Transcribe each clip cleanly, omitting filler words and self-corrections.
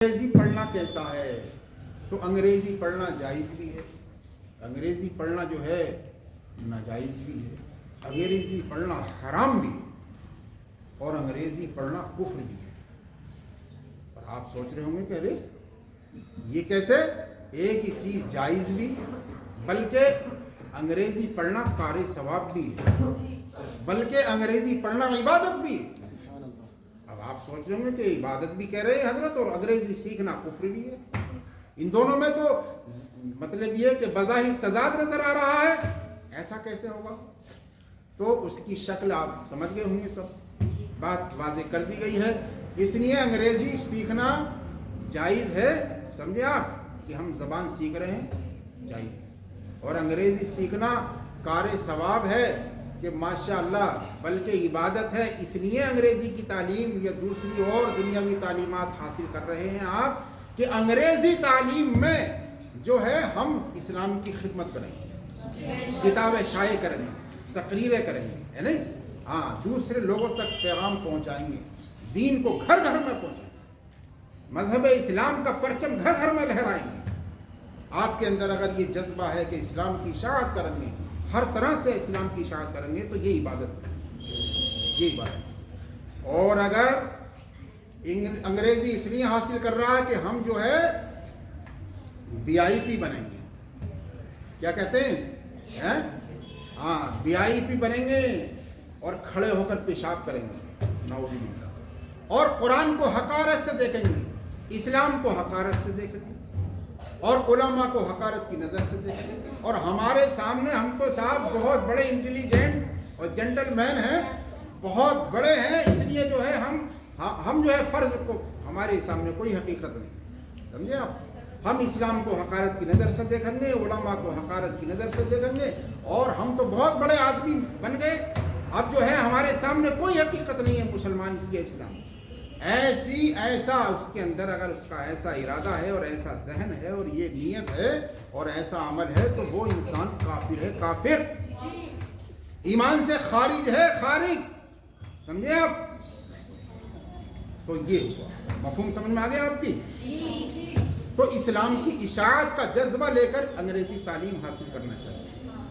انگریزی پڑھنا کیسا ہے؟ تو انگریزی پڑھنا جائز بھی ہے، انگریزی پڑھنا جو ہے ناجائز بھی ہے، انگریزی پڑھنا حرام بھی ہے اور انگریزی پڑھنا کفر بھی ہے۔ اور آپ سوچ رہے ہوں گے کہ ارے یہ کیسے؟ ایک ہی چیز جائز بھی بلکہ انگریزی پڑھنا قاری ثواب بھی ہے، بلکہ انگریزی پڑھنا عبادت بھی ہے۔ اب آپ سوچ رہے ہوں گے کہ عبادت بھی کہہ رہے ہیں حضرت اور انگریزی سیکھنا کفر بھی ہے، ان دونوں میں تو مطلب یہ کہ بظاہر تضاد نظر آ رہا ہے، ایسا کیسے ہوگا؟ تو اس کی شکل آپ سمجھ گئے ہوں گے، سب بات واضح کر دی گئی ہے۔ اس لیے انگریزی سیکھنا جائز ہے، سمجھے آپ کہ ہم زبان سیکھ رہے ہیں جائز، اور انگریزی سیکھنا کار ثواب ہے کہ ماشاءاللہ بلکہ عبادت ہے۔ اس لیے انگریزی کی تعلیم یا دوسری اور دنیاوی تعلیمات حاصل کر رہے ہیں آپ کہ انگریزی تعلیم میں جو ہے ہم اسلام کی خدمت کریں گے، کتابیں شائع کریں گے، تقریریں کریں گے، ہے نہیں؟ ہاں، دوسرے لوگوں تک پیغام پہنچائیں گے، دین کو گھر گھر میں پہنچائیں گے، مذہب اسلام کا پرچم گھر گھر میں لہرائیں گے۔ آپ کے اندر اگر یہ جذبہ ہے کہ اسلام کی اشاعت کریں گے، ہر طرح سے اسلام کی اشاعت کریں گے، تو یہ عبادت ہے، یہ عبادت ہے۔ اور اگر انگریزی اس لیے حاصل کر رہا ہے کہ ہم جو ہے VIP بنیں گے، کیا کہتے ہیں؟ ہاں، VIP بنیں گے اور کھڑے ہو کر پیشاب کریں گے، نعوذ باللہ، اور قرآن کو حقارت سے دیکھیں گے، اسلام کو حقارت سے دیکھیں گے، اور علماء کو حقارت کی نظر سے دیکھیں گے۔ اور ہمارے سامنے ہم تو صاحب بہت بڑے انٹیلیجنٹ اور جنٹل مین ہیں، بہت بڑے ہیں، اس لیے جو ہے ہم جو ہے فرض کو، ہمارے سامنے کوئی حقیقت نہیں، سمجھے آپ؟ ہم اسلام کو حقارت کی نظر سے دیکھیں گے، علماء کو حقارت کی نظر سے دیکھیں گے، اور ہم تو بہت بڑے آدمی بن گئے، اب جو ہے ہمارے سامنے کوئی حقیقت نہیں ہے مسلمان کی یا اسلام کی۔ ایسا اس کے اندر اگر اس کا ایسا ارادہ ہے اور ایسا ذہن ہے اور یہ نیت ہے اور ایسا عمل ہے تو وہ انسان کافر ہے، کافر، ایمان سے خارج ہے، خارج، سمجھے آپ؟ تو یہ ہوا، مفہوم سمجھ میں آ گیا آپ کی؟ تو اسلام کی اشاعت کا جذبہ لے کر انگریزی تعلیم حاصل کرنا چاہیے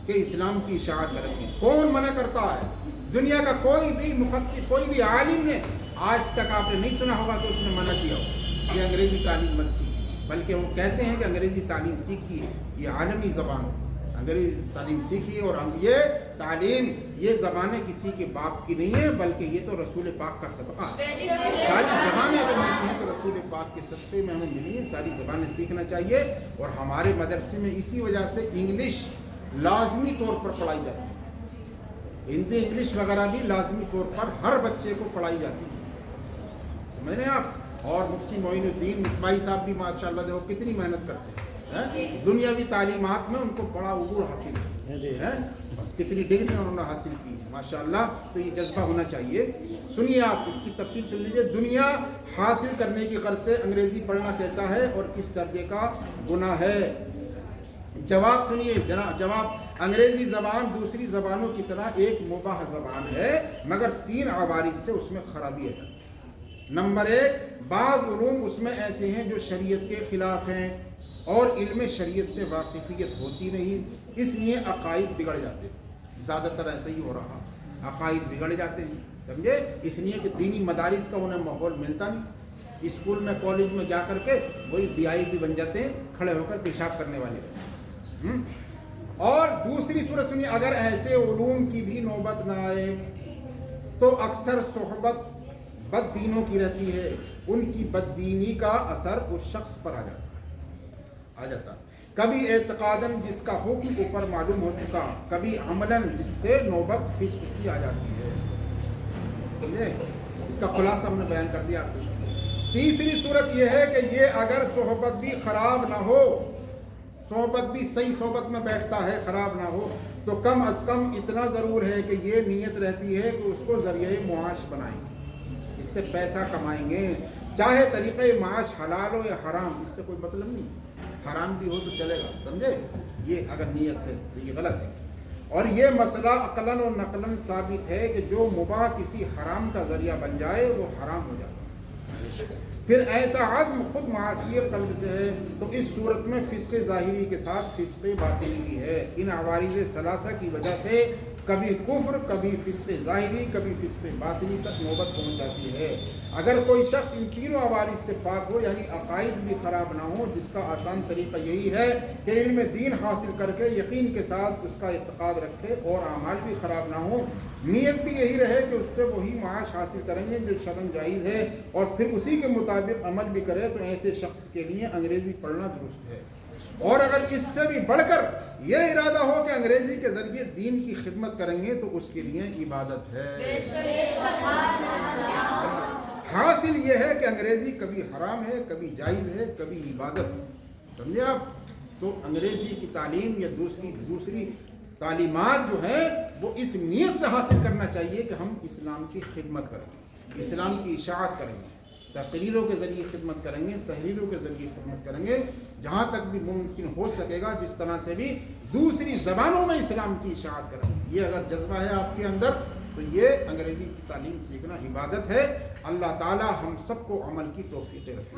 کہ اسلام کی اشاعت کریں گے۔ کون منع کرتا ہے؟ دنیا کا کوئی بھی مفکر، کوئی بھی عالم نے آج تک آپ نے نہیں سنا ہوگا تو اس نے منع کیا ہو کہ انگریزی تعلیم مت سیکھیے، بلکہ وہ کہتے ہیں کہ انگریزی تعلیم سیکھیے، یہ عالمی زبان ہے، انگریزی تعلیم سیکھیے، اور یہ تعلیم، یہ زبانیں کسی کے باپ کی نہیں ہے بلکہ یہ تو رسول پاک کا صدقہ ہے۔ ساری زبانیں اگر ملتی ہیں تو رسول پاک کے صدقے میں ہمیں ملی ہیں، ساری زبانیں سیکھنا چاہیے۔ اور ہمارے مدرسے میں اسی وجہ سے انگلش لازمی طور پر پڑھائی جاتی ہے، ہندی انگلش وغیرہ بھی لازمی طور پر ہر بچے کو پڑھائی جاتی ہے، سمجھ رہے ہیں آپ؟ اور مفتی معین الدین مصباحی صاحب بھی ماشاءاللہ دیکھو کتنی محنت کرتے ہیں، دنیاوی تعلیمات میں ان کو بڑا عبور حاصل ہے، کتنی ڈگری انہوں نے حاصل کی ماشاءاللہ۔ تو یہ جذبہ ہونا چاہیے۔ سنیے آپ اس کی تفصیل سن لیجئے، دنیا حاصل کرنے کی غرض سے انگریزی پڑھنا کیسا ہے اور کس درجے کا گناہ ہے؟ جواب سنیے، جواب، انگریزی زبان دوسری زبانوں کی طرح ایک مباح زبان ہے، مگر 3 عوارض سے اس میں خرابی ہے۔ نمبر 1، بعض علوم اس میں ایسے ہیں جو شریعت کے خلاف ہیں اور علم شریعت سے واقفیت ہوتی نہیں، اس لیے عقائد بگڑ جاتے ہیں، زیادہ تر ایسا ہی ہو رہا، عقائد بگڑ جاتے ہیں، سمجھے؟ اس لیے کہ دینی مدارس کا انہیں ماحول ملتا نہیں، اسکول میں کالج میں جا کر کے وہی VIP بن جاتے ہیں، کھڑے ہو کر پیشاب کرنے والے۔ اور دوسری صورت سنیے، اگر ایسے علوم کی بھی نوبت نہ آئے تو اکثر صحبت بد دینوں کی رہتی ہے، ان کی بد دینی کا اثر اس شخص پر آ جاتا، کبھی اعتقاداً جس کا حکم اوپر معلوم ہو چکا، کبھی عملاً جس سے نوبت فسق کی آ جاتی ہے۔ اس کا خلاصہ ہم نے بیان کر دیا آپ کو۔ تیسری صورت یہ ہے کہ یہ اگر صحبت بھی خراب نہ ہو، صحبت بھی صحیح صحبت میں بیٹھتا ہے، خراب نہ ہو، تو کم از کم اتنا ضرور ہے کہ یہ نیت رہتی ہے کہ اس کو ذریعہ معاش بنائیں گے، اس سے پیسہ کمائیں گے، چاہے طریقہ معاش حلال ہو یا حرام، اس سے کوئی مطلب نہیں، حرام بھی ہو تو چلے گا، سمجھے؟ یہ اگر نیت ہے تو یہ غلط ہے۔ اور یہ مسئلہ عقلاً و نقلاً ثابت ہے کہ جو مباح کسی حرام کا ذریعہ بن جائے وہ حرام ہو جاتا ہے۔ پھر ایسا عزم خود معاصی قلب سے ہے تو اس صورت میں فسق ظاہری کے ساتھ فسق باطنی بھی ہے۔ ان عوارض ثلاثہ کی وجہ سے کبھی کفر، کبھی فسق ظاہری، کبھی فسق باطنی تک نوبت پہنچ جاتی ہے۔ اگر کوئی شخص ان تینوں عوارض سے پاک ہو، یعنی عقائد بھی خراب نہ ہو، جس کا آسان طریقہ یہی ہے کہ علم دین حاصل کر کے یقین کے ساتھ اس کا اعتقاد رکھے اور اعمال بھی خراب نہ ہو، نیت بھی یہی رہے کہ اس سے وہی معاش حاصل کریں گے جو شرعاً جائز ہے، اور پھر اسی کے مطابق عمل بھی کرے، تو ایسے شخص کے لیے انگریزی پڑھنا درست ہے۔ اور اگر اس سے بھی بڑھ کر یہ ارادہ ہو کہ انگریزی کے ذریعے دین کی خدمت کریں گے تو اس کے لیے عبادت ہے۔ حاصل یہ ہے کہ انگریزی کبھی حرام ہے، کبھی جائز ہے، کبھی عبادت ہے، سمجھے آپ؟ تو انگریزی کی تعلیم یا دوسری تعلیمات جو ہیں وہ اس نیت سے حاصل کرنا چاہیے کہ ہم اسلام کی خدمت کریں، اسلام کی اشاعت کریں گے، تقریروں کے ذریعے خدمت کریں گے، تحریروں کے ذریعے خدمت کریں گے، جہاں تک بھی ممکن ہو سکے گا جس طرح سے بھی دوسری زبانوں میں اسلام کی اشاعت کریں گے۔ یہ اگر جذبہ ہے آپ کے اندر تو یہ انگریزی کی تعلیم سیکھنا عبادت ہے۔ اللہ تعالی ہم سب کو عمل کی توفیق رکھے۔